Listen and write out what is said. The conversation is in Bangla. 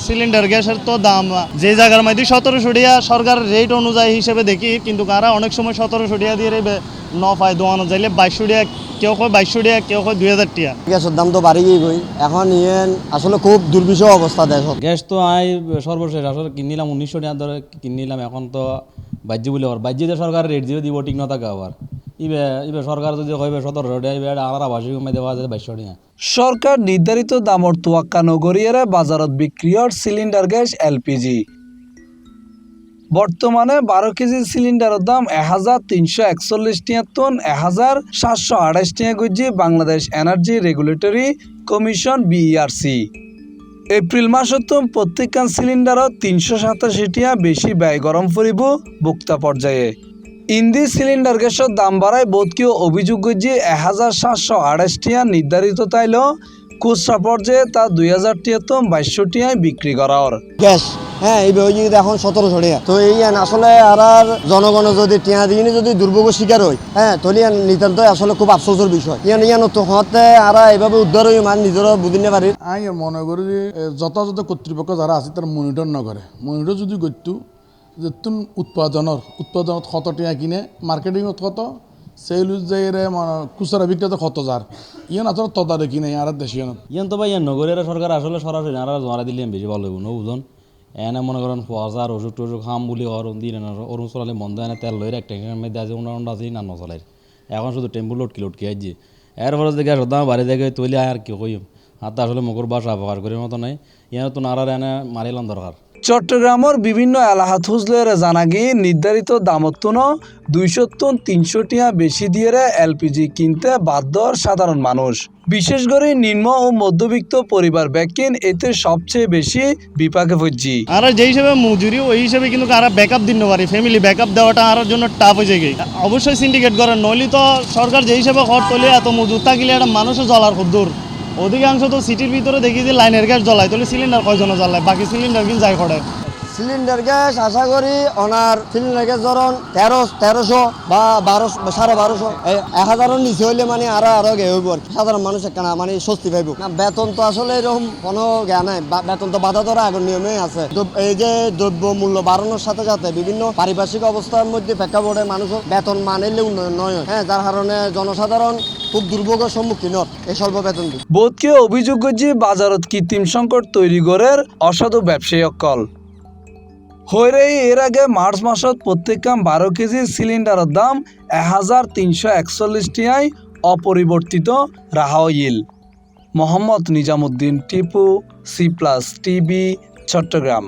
সিলিন্ডার গ্যাসের তো দাম যে জায়গার মধ্যে 1700 সরকার রেট অনুযায়ী হিসেবে দেখি, কিন্তু কারা অনেক সময় 1700 দিয়ে ন পায় দোয়ানো যাইলে 2200, কেউ কয় 2200, কেউ কয় 2000 টাকা। গ্যাসের দাম তো বাড়ি গিয়ে গই এখন ইয়েন আসলে খুব দুর্বিষহ অবস্থা দেশ। গ্যাস তো সর্বশেষ আসলে কিনিলাম 1900 টাকা ধরে কিনিলাম, এখন তো বাহ্য বলে আবার বাহ্যতে সরকার রেট দিয়ে দিব ঠিক না থাকে আবার ইবে সরকার যদি কইবে 1700 টাকা ইবে আর আবাসিক কমে দেওয়া যায় 2200 টাকা। সরকার নির্ধারিত দামর তোয়াক্কা নগরীরে বাজারত বিক্রিয়র সিলিন্ডার গ্যাস এলপিজি বর্তমানে 12 কেজি সিলিন্ডারের দাম 1341 টাকা টন 1728 টাকা গজি Bangladesh energy regulatory commission BERC. April মাসত প্রত্যেকখান সিলিন্ডারত 387 টাকা বেশি ব্যয় গরম ফুরিব ভোক্তা পর্যায়ে। ইন্দি সিলিন্ডার গ্যাসের দাম বাড়ায় বোধকেও অভিযোগ যে 1728 টাকা নির্ধারিত তাইল খুচরা পর্যায়ে তা 2000 টাকা তো 2200 টাকায় বিক্রি করার গ্যাস এই বই এখন 1700 টাকা। তো এই আসলে আর জনগণ যদি টিয়া দিয়ে যদি দুর্ভোগ শিকার হয় তাহলে নিতান্ত আসলে খুব আফসোসের বিষয়। ইয়ান তো হতে আর এইভাবে উদ্ধার হয়ে মান নিজের বুঝিনে পারি। আমি মনে করি যে যথাযথ কর্তৃপক্ষ যারা আছে তারা মনিটর নকরে। মনিটর যদি করতো যে তুন উৎপাদনত কত টাকা কিনে মার্কেটিংত কত সেল যাইরে খুচরা বিক্রেতা কত যার ইয়ান আসলে তদারকি নেই আর দেশীয় ইয়ান তো ভাই নগরের সরকার আসলে সরাসরি আর জমা দিলে বেশি ভালো হইব নৌজন এনে মনে করেন হাজার ওষুধ টষুধ খাম বলি দিন ওরম চলালে বন্ধ এনে তেল লই এক ট্যাঙ্কের মধ্যে আছে উন্নয়ন আছে না নচলাই এখন শুধু টেম্পু লটকি লটকি আইছে এরপরে দেখে সদাম বাড়ি দেখে তৈলি আর কি কইম হাতে আসলে মুখর বাসা ব্যবহার করার মতো নাই ইয়ান তো নারার এনে মারিলাম দরকার। চট্টগ্রামের বিভিন্ন এলাকাত হুজলের জানা গিয়ে নির্ধারিত দামত্তন 200 টন 300 টাকা বেশি দিয়ে এলপিজি কিনতে বাধ্য সাধারণ মানুষ, বিশেষ করে নিম্ন ও মধ্যবিত্ত পরিবার ব্যাকিন এতে সবচেয়ে বেশি বিপাকে পড়ছি। আর যে হিসেবে মজুরি ওই হিসেবে কিন্তু কারা ব্যাকআপ দিতে পারি, ফ্যামিলি ব্যাকআপ দেওয়াটা আর জন্য টাফ হয়ে যায়। অবশ্যই সিন্ডিকেট করেন, নইলে তো সরকার যে হিসেবে খরচ তোলে এত মজুর থাকলে একটা মানুষও জ্বলার খুব দূর। অধিকাংশ তো সিটির ভিতরে দেখি যে লাইনের গ্যাস জ্বলায়, তাহলে সিলিন্ডার কয়জনে জ্বলায়, বাকি সিলিন্ডার কিন্তু যাই করে। সিলিন্ডার গ্যাস আশা করি ওনার সিলিন্ডার গ্যাস ধরুন 1300 বা 1200 1000 নিচে হইলে মানে আরো গে হইব আর সাধারণ মানুষ একটা মানে স্বস্তি পাইব না। বেতন তো আসলে এরকম কোনো জ্ঞান নাই, বেতন তো বাধা ধরা আগের নিয়মে আছে। এই যে দ্রব্য মূল্য বাড়ানোর সাথে সাথে বিভিন্ন পারিপার্শ্বিক অবস্থার মধ্যে প্রেক্ষাপটে মানুষ বেতন মানিলে উন্নয়ন নয়, যার কারণে জনসাধারণ খুব দুর্ভোগের সম্মুখীন এই স্বল্প বেতন দিয়ে। বোধকে অভিযোগ যে বাজারত কৃত্রিম সংকট তৈরি করার অসাধু ব্যবসায়ী অকল হইরে। এর আগে মার্চ মাসত প্রত্যেকখান 12 কেজি সিলিন্ডারের দাম 1341 টাকায় অপরিবর্তিত রাখা হইল। Mohammad Nizamuddin Tipu, C+ TV, Chittagong.